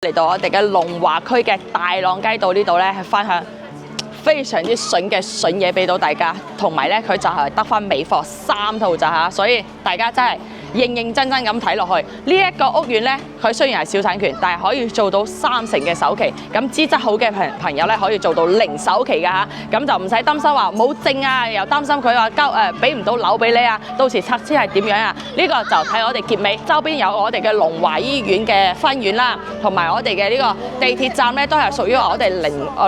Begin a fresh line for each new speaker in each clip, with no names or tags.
嚟到我哋嘅龍華區嘅大浪街道呢度咧，分享非常之筍嘅筍嘢俾到大家，同埋咧佢就係得翻尾貨3套咋嚇，所以大家真係認真咁睇落去。呢一個屋苑咧，佢雖然係小產權，但係可以做到3成嘅首期。咁資質好嘅朋友咧，可以做到0首期㗎嚇，咁就唔使擔心話冇證啊，又擔心佢話俾唔到樓俾你啊，到時拆遷係點樣啊？呢個就睇我哋結尾。周邊有我哋嘅龍華醫院嘅分院啦，同埋我哋嘅呢個地鐵站咧，都係屬於我哋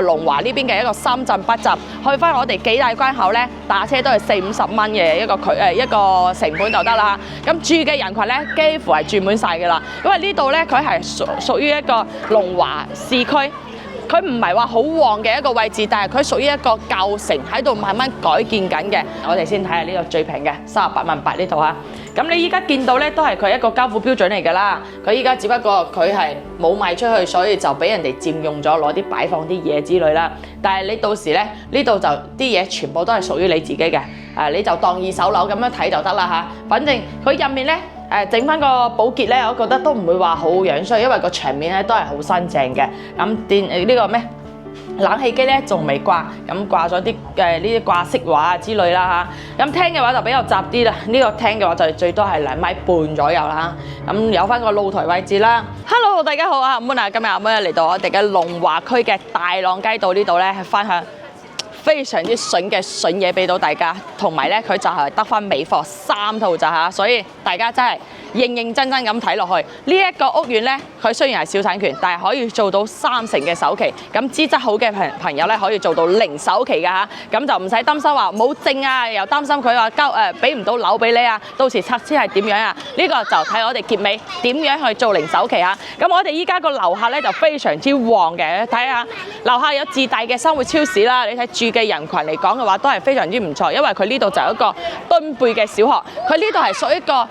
龍華呢邊嘅一個深圳北站。去翻我哋幾大關口咧，打車都係40-50蚊嘅一個成本就得啦嚇。咁住嘅人群咧，幾乎係住滿晒㗎啦，因為呢度咧佢係屬於一個龍華市區。佢唔係話好旺嘅一個位置，但係佢屬於一個舊城喺度慢慢改建緊嘅。我哋先睇下呢個最平嘅38萬8呢度嚇。咁你依家見到咧，都係佢一個交付標準嚟㗎啦。佢依家只不過佢係冇賣出去，所以就俾人哋佔用咗，攞啲擺放啲嘢之類啦。但係你到時咧，呢度就啲嘢全部都係屬於你自己嘅。你就當二手樓咁樣睇就得啦嚇。反正佢入面咧。整翻個保潔咧，我覺得都唔會話好樣衰，因為個牆面咧都係好新淨嘅。咁呢個咩冷氣機咧仲未掛，咁掛咗啲呢啲掛飾畫啊之類啦嚇。咁廳嘅話就比較窄啲啦，呢個廳嘅話就最多係2.5米左右啦。咁有翻個露台位置啦。Hello， 大家好啊，阿 Moon 啊，今日阿 Moon 嚟到我哋嘅龍華區嘅大浪街道呢度咧，分享非常之筍嘅筍嘢俾到大家，同埋咧佢就係得翻尾貨3套咋嚇，所以大家真係認真咁睇落去。呢一個屋苑咧，佢雖然係小產權，但係可以做到3成嘅首期。咁資質好嘅朋友咧，可以做到0首期㗎嚇，咁就唔使擔心話冇證啊，又擔心佢話俾唔到樓俾你啊，到時拆遷係點樣啊？呢個就睇我哋結尾點樣去做0首期嚇。咁我哋依家個樓下咧就非常之旺嘅，睇下樓下有自帶嘅生活超市啦，你睇住嘅人群嚟講嘅話都係非常之唔錯，因為佢呢度就有一個敦貝嘅小學，佢呢度係屬於一個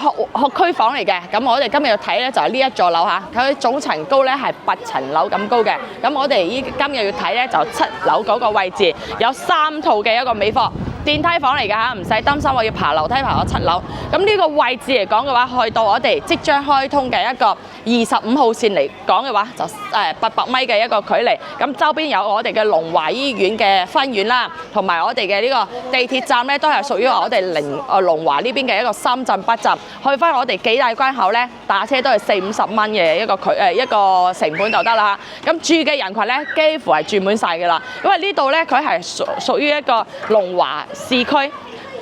學區房嚟嘅。咁我哋今日要睇咧就係呢一座樓嚇，佢總層高咧係8層樓咁高嘅。咁我哋今日要睇咧就7樓嗰個位置，有3套嘅一個尾貨。電梯房嚟㗎嚇，唔使擔心我要爬樓梯爬到7樓。咁呢個位置嚟講嘅話，去到我哋即將開通嘅一個25號線嚟講嘅話，就800米嘅一個距離。咁周邊有我哋嘅龍華醫院嘅分院啦，同埋我哋嘅呢個地鐵站咧，都係屬於我哋龍華呢邊嘅一個深圳北站。去翻我哋幾大關口咧，打車都係40-50蚊嘅一個成本就得啦嚇。咁住嘅人群咧，幾乎係住滿晒㗎啦，因為呢度咧佢係屬於一個龍華市區，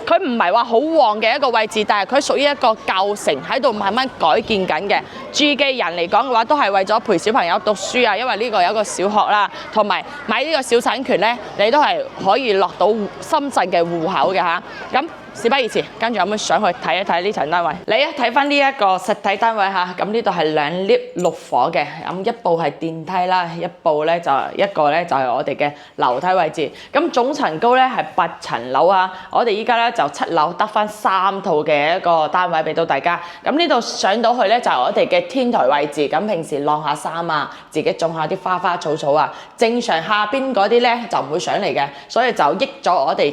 佢唔係話好旺嘅一個位置，但係佢屬於一個舊城喺度慢慢改建緊嘅。住嘅人嚟講嘅話，都係為咗陪小朋友讀書啊，因為呢個有一個小學啦，同埋買呢個小產權咧，你都係可以落到深圳嘅戶口嘅嚇。咁事不宜遲，跟住有冇上去睇一睇呢層單位？你睇翻呢一個實體單位嚇，咁呢度係2 lift 6房嘅，咁一部係電梯啦，一個咧就係我哋嘅樓梯位置。咁總層高咧係8層樓啊，我哋依家咧就7樓得翻3套嘅一個單位俾到大家。咁呢度上到去咧就係我哋嘅天台位置，咁平時晾下衫啊，自己種下啲花花草草啊，正常下邊嗰啲咧就唔會上嚟嘅，所以就益咗我哋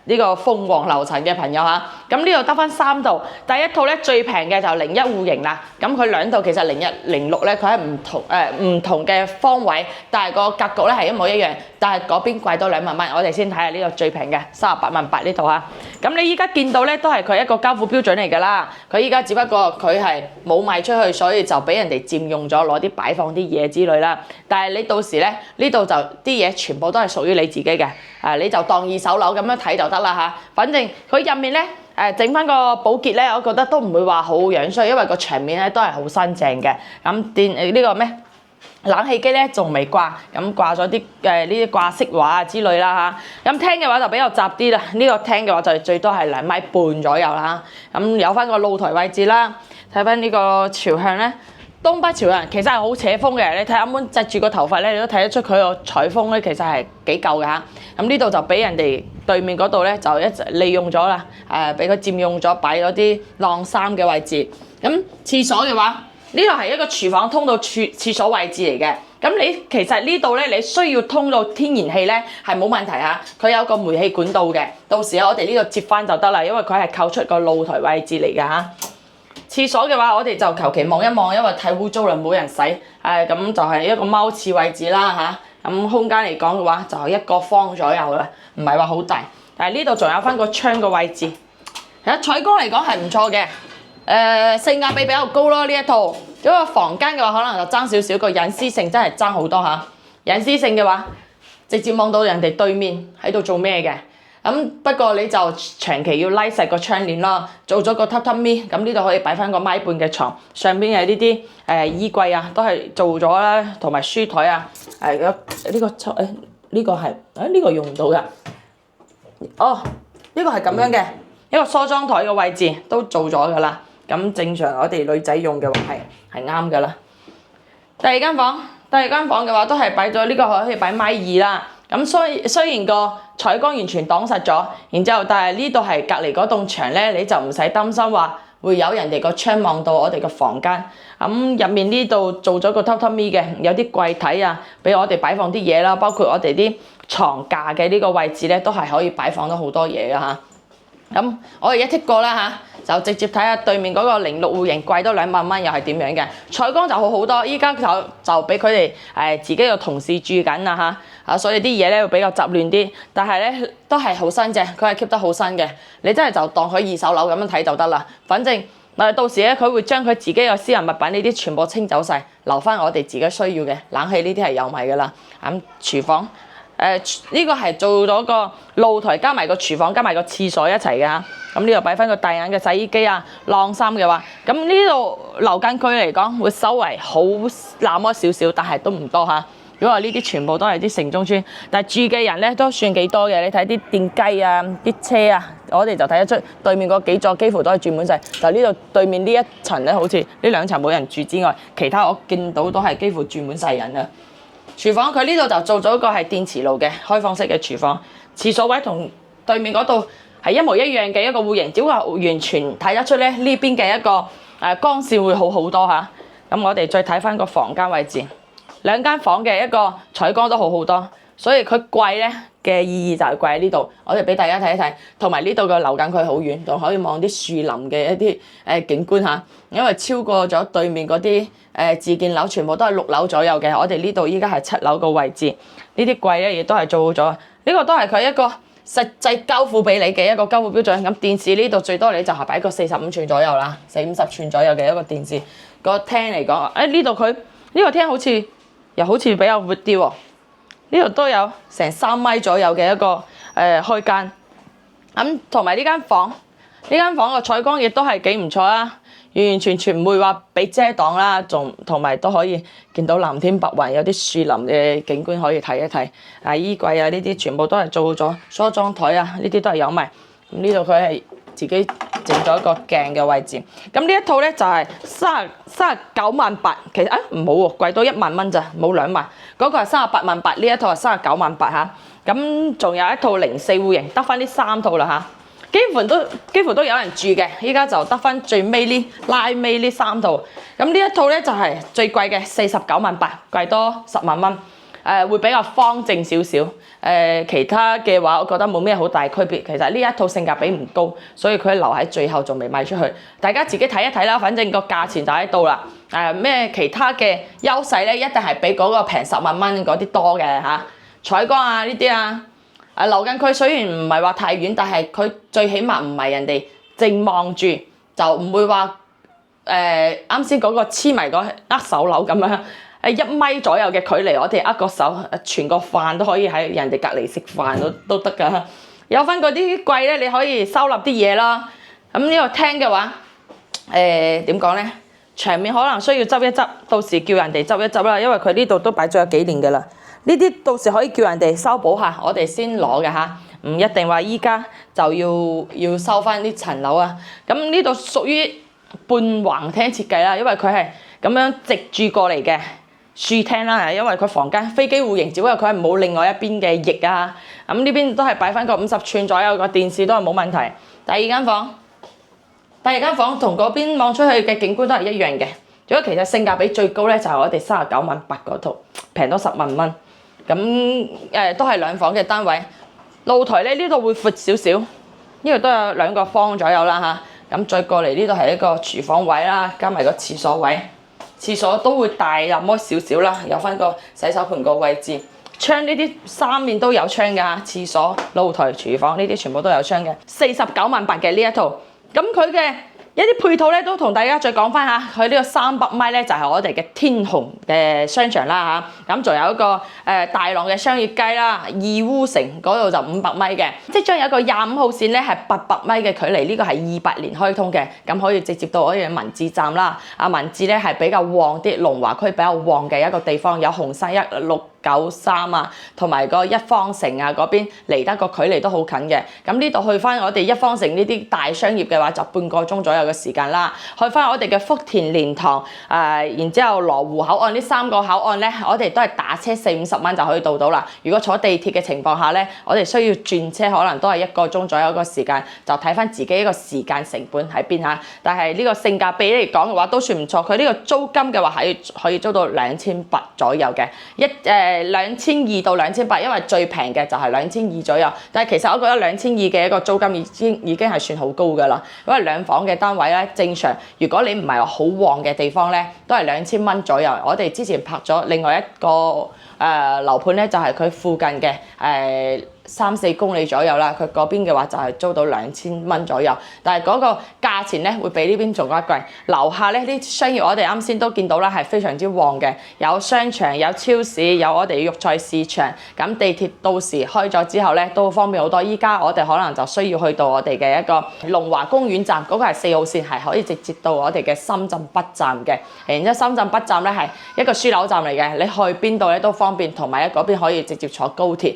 呢個鳳凰樓層嘅朋友嚇。咁呢度得翻3套，第一套咧最平嘅就01戶型啦。咁佢2套其實01、06咧，佢係唔同嘅方位，但係個格局咧係一模一樣，但係嗰邊貴多2萬蚊。我哋先睇下呢個最平嘅38萬8呢套嚇。咁你依家見到咧都係佢一個交付標準嚟㗎啦。佢依家只不過佢係冇賣出去，所以就俾人哋佔用咗，攞啲擺放啲嘢之類啦。但係你到時咧呢度就啲嘢全部都係屬於你自己嘅。你就當二手樓咁樣睇就得啦嚇。反正佢入面咧整翻個保潔咧，我覺得都唔會話好樣衰，因為個牆面咧都係好新淨嘅。咁呢個咩冷氣機咧仲未掛，咁掛咗啲呢啲掛飾畫啊之類啦嚇。咁廳嘅話就比較窄啲啦，呢個廳嘅話就最多係2.5米左右啦。咁有翻個露台位置啦，睇翻呢個朝向咧。東北朝向其實係好扯風嘅，你睇阿 Moon 紮住個頭髮咧，你都睇得出佢個採風咧其實係幾夠嘅嚇。咁呢度就俾人哋對面嗰度咧就一直利用咗啦，俾佢佔用咗，擺咗啲晾衫嘅位置。咁廁所嘅話，呢度係一個廚房通到廁所位置嚟嘅。咁你其實呢度咧，你需要通到天然氣咧係冇問題嚇，佢有個煤氣管道嘅，到時我哋呢度接翻就得啦，因為佢係扣出個露台位置嚟㗎嚇。廁所嘅話，我哋就求其望一望，因為太污糟啦，冇人洗。咁就係一個踎廁位置啦嚇。咁空間嚟講嘅話，就係1個方左右啦，唔係話好大。但係呢度仲有翻個窗嘅位置。其實採光嚟講係唔錯嘅，性價比比較高咯呢一套。如果房間嘅話，可能就爭少少，個隱私性真係爭好多嚇。隱私性嘅話，直接望到人哋對面喺度做咩嘅。不過你就長期要拉實個窗簾咯，做咗個榻榻米，咁呢度可以擺翻個米半嘅床，上邊嘅呢啲衣櫃啊，都係做咗啦，同埋書台啊，呢個係呢個用唔到㗎，呢個係咁樣嘅一個梳妝台嘅位置都做咗㗎啦，咁正常我哋女仔用嘅話係啱㗎啦。第二間房嘅話都係擺咗呢個可以擺米二啦。咁雖然個採光完全擋實咗，然之後但係呢度係隔離嗰棟牆咧，你就唔使擔心話會有人哋個窗望到我哋個房間。入面呢度做咗個榻榻米嘅，有啲櫃體啊，俾我哋擺放啲嘢啦，包括我哋啲床架嘅呢個位置咧，都係可以擺放到好多嘢㗎嚇。咁我哋一剔過啦嚇，就直接睇下對面嗰個06戶型貴多2萬蚊，又係點樣嘅？採光就好好多，依家就俾佢哋自己個同事住緊啦嚇，所以啲嘢咧會比較雜亂啲，但係咧都係好新淨，佢係 keep 得好新嘅，你真係就當佢2手樓咁樣睇就得啦。反正到時咧佢會將佢自己嘅私人物品呢啲全部清走晒，留翻我哋自己需要嘅冷氣呢啲係有埋噶啦。廚房。呢個係做咗個露台加埋個廚房加埋個廁所一齊嘅嚇，咁呢度擺翻個大眼嘅洗衣機啊，晾衫嘅話，咁呢度樓間區嚟講會稍為好那麼少少，但係都唔多嚇。如果話呢啲全部都係啲城中村，但係住嘅人咧都算幾多嘅。你睇啲電雞啊、啲車啊，我哋就睇得出對面嗰幾座幾乎都係住滿晒。就呢度對面呢一層咧，好似呢2層冇人住之外，其他我見到都係幾乎住滿晒人啊。廚房佢呢度就做咗個係電磁爐嘅開放式嘅廚房，廁所位同對面嗰度係一模一樣嘅一個戶型，只不過完全睇得出咧呢邊嘅一個光線會好好多嚇。咁我哋再睇翻個房間位置，2間房嘅一個採光都好好多，所以佢貴咧嘅意義就係貴喺呢度。我哋俾大家睇一睇，同埋呢度嘅樓間距好遠，仲可以望啲樹林嘅一啲景觀嚇。因為超過咗對面嗰啲自建樓，全部都係6樓左右嘅。我哋呢度依家係7樓個位置，呢啲櫃咧亦都係做好咗。呢個都係佢一個實際交付俾你嘅一個交付標準。咁電視呢度最多你就係擺個45寸左右啦，40-50寸左右嘅一個電視。個廳嚟講，呢度佢呢個廳好似比較闊啲喎。呢度都有成3米左右嘅一個開間。同埋呢間房個採光亦都係幾唔錯啦。完完全全唔會話俾遮擋啦，同埋都可以見到藍天白雲，有啲樹林嘅景觀可以睇一睇。衣櫃啊呢啲全部都係做咗，梳妝台啊呢啲都係有埋。呢度佢係自己整咗一個鏡嘅位置。咁呢一套咧就係39萬8，其實唔好喎，貴多1萬蚊咋，冇2萬。嗰個係38萬8，呢一套係39萬8嚇。咁仲有一套04戶型，得翻呢3套啦嚇。幾乎都有人住嘅，依家就得翻最尾拉尾呢3套。咁呢一套咧就係最貴嘅49萬8，貴多10萬蚊。會比較方正少少。其他嘅話，我覺得冇咩好大區別。其實呢一套性價比唔高，所以佢留喺最後仲未賣出去。大家自己睇一睇啦，反正個價錢就喺度啦。咩其他嘅優勢咧，一定係比嗰個平10萬蚊嗰啲多嘅嚇。採光啊呢啲啊。樓近區雖然唔係話太遠，但係佢最起碼唔係人哋正望住，就唔會話啱先嗰個黐埋個握手樓咁樣，1米左右嘅距離，我哋握個手，傳個飯都可以喺人哋隔離食飯都得㗎。有翻嗰啲櫃咧，你可以收納啲嘢啦。咁呢個廳嘅話，點講咧？牆面可能需要執一執，到時叫人哋執一執啦，因為佢呢度都擺咗有幾年㗎啦。呢啲到時可以叫人哋修補下，我哋先攞嘅嚇，唔一定話依家就要收翻呢層樓啊。咁呢度屬於半橫廳設計啦，因為佢係咁樣直住過嚟嘅豎廳啦，因為佢房間飛機戶型，只不過佢係冇另外一邊嘅翼啊。咁呢邊都係擺翻個50寸左右個電視都係冇問題。第二間房同嗰邊望出去嘅景觀都係一樣嘅，如果其實性價比最高咧就係我哋39萬8嗰套，平多10萬蚊。咁都係2房嘅單位，露台咧呢度會闊少少，呢度都有2個方左右啦嚇。咁再過嚟呢度係一個廚房位啦，加埋個廁所位，廁所都會大入麼少少啦，有翻個洗手盆個位置。窗呢啲三面都有窗㗎，廁所、露台、廚房呢啲全部都有窗嘅，49.8萬嘅呢一套。咁佢嘅一啲配套咧都同大家再講翻下，佢呢個300米咧就係我哋嘅天虹嘅商場啦嚇，咁仲有一個大浪嘅商業街啦，義烏城嗰度就500米嘅，即將有一個25號線咧係800米嘅距離，呢個係28年開通嘅，咁可以直接到我哋嘅文治站啦。文治咧係比較旺啲，龍華區比較旺嘅一個地方，有紅山1693啊，同埋個一方城啊嗰邊離得個距離都好近嘅。咁呢度去翻我哋一方城呢啲大商業嘅話，就半個鐘左右嘅時間啦。去翻我哋嘅福田蓮塘然之後羅湖口岸呢3個口岸咧，我哋都係打車40-50蚊就可以到啦。如果坐地鐵嘅情況下咧，我哋需要轉車，可能都係1個鐘左右個時間，就睇翻自己一個時間成本喺邊嚇。但係呢個性價比嚟講嘅話，都算唔錯。佢呢個租金嘅話係可以租到2800左右嘅，2200到2800，因為最平嘅就係2200左右。但係其實我覺得2200嘅一個租金已經係算好高㗎啦。因為2房嘅單位咧，正常如果你唔係話好旺嘅地方咧，都係2000蚊左右。我哋之前拍咗另外一個樓盤咧，就係佢附近嘅3-4公里左右啦，佢嗰邊嘅話就係租到2000蚊左右，但係嗰個價錢咧會比呢邊仲加貴。樓下咧啲商業我哋啱先都見到啦，係非常之旺嘅，有商場、有超市、有我哋肉菜市場。咁地鐵到時開咗之後咧，都方便好多。依家我哋可能就需要去到我哋嘅一個龍華公園站，嗰個係4號線，係可以直接到我哋嘅深圳北站嘅。然之後深圳北站咧係一個樞紐站嚟嘅，你去邊度咧都方便，同埋嗰邊可以直接坐高鐵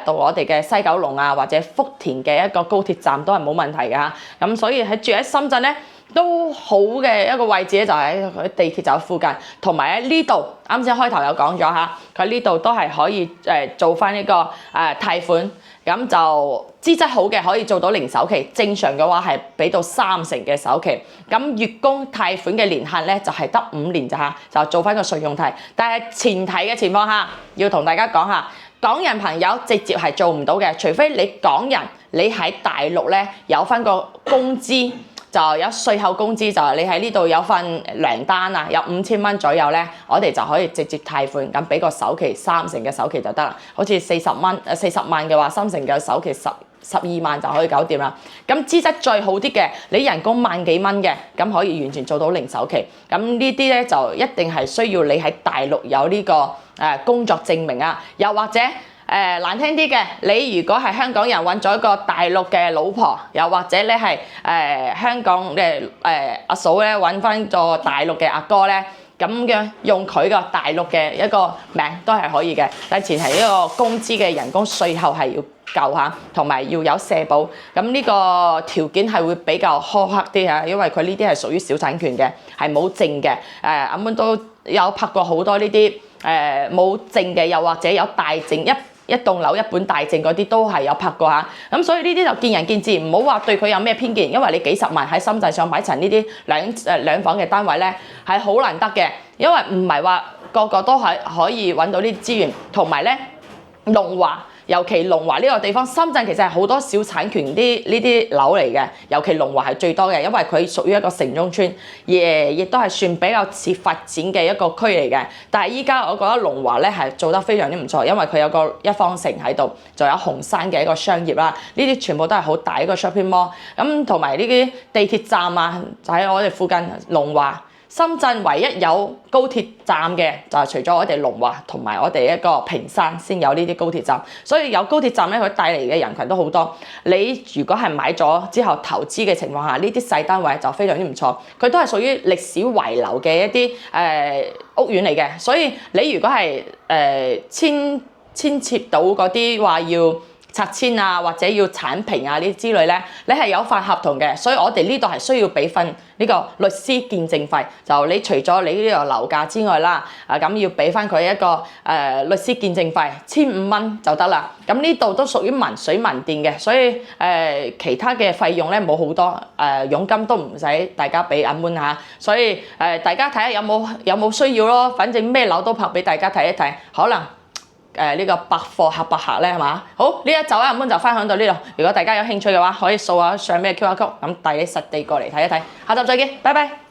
到我哋嘅西九龍啊，或者福田嘅一個高鐵站都係冇問題嘅嚇。咁所以住喺深圳咧都好嘅一個位置咧，就喺佢地鐵站附近，同埋喺呢度啱先開頭有講咗嚇，佢呢度都係可以做翻呢個貸款，咁就資質好嘅可以做到零首期，正常嘅話係俾到30%嘅首期。咁月供貸款嘅年限咧就係得5年咋嚇，就做翻個信用貸。但係前提嘅情況下，要同大家講下。港人朋友直接係做唔到嘅，除非你港人你喺大陸咧有翻個工資，就有稅後工資，就係你喺呢度有份糧單啊，有5000蚊左右咧，我哋就可以直接貸款，咁俾個首期30%嘅首期就得啦。好似40萬嘅話，30%嘅首期12萬就可以搞掂啦。咁資質最好啲嘅，你人工萬幾蚊嘅，咁可以完全做到零首期。咁呢啲咧就一定係需要你喺大陸有呢個工作證明啊，又或者難聽啲嘅，你如果係香港人揾咗一個大陸嘅老婆，又或者你係香港嘅阿嫂咧揾翻個大陸嘅阿哥咧，咁嘅用佢個大陸嘅一個名都係可以嘅，但前提呢個工資嘅人工稅後係要夠嚇，同埋要有社保，咁呢個條件係會比較苛刻啲嚇，因為佢呢啲係屬於小產權嘅，係冇證嘅。阿們都有拍過好多呢啲冇證嘅，又或者有大證一棟樓一本大證嗰啲都係有拍過嚇。咁所以呢啲就見仁見智，唔好話對佢有咩偏見，因為你幾十萬喺深圳上買層呢啲兩房嘅單位咧係好難得嘅，因為唔係話個個都係可以揾到呢啲資源，同埋咧龍華。尤其龍華呢個地方，深圳其實係好多小產權呢啲樓嚟嘅，尤其龍華係最多嘅，因為佢屬於一個城中村，亦都係算比較似發展嘅一個區嚟嘅。但係依家我覺得龍華咧係做得非常之唔錯，因為佢有個一方城喺度，仲有紅山嘅一個商業啦，呢啲全部都係好大一個 shopping mall。咁同埋呢啲地鐵站啊，就喺我哋附近龍華。深圳唯一有高鐵站嘅就係除咗我哋龍華同埋我哋一個坪山先有呢啲高鐵站，所以有高鐵站咧，佢帶嚟嘅人群都好多。你如果係買咗之後投資嘅情況下，呢啲細單位就非常之唔錯，佢都係屬於歷史遺留嘅一啲屋苑嚟嘅，所以你如果係牽涉到嗰啲話要拆遷啊，或者要剷平啊呢啲之類咧，你係有份合同嘅，所以我哋呢度係需要俾份呢個律師見證費。就你除咗你呢個樓價之外啦，咁要俾翻佢一個律師見證費，1500蚊就得啦。咁呢度都屬於民水民電嘅，所以其他嘅費用咧冇好多，佣金都唔使大家俾銀蚊嚇。所以大家睇下有冇需要咯，反正咩樓都拍俾大家睇一睇，可能呢個百貨客百客咧係嘛？好，呢一集啊，咁就分享到呢度。如果大家有興趣嘅話，可以掃下上面嘅 QR code，咁帶你實地過嚟睇一睇。下集再見，拜拜。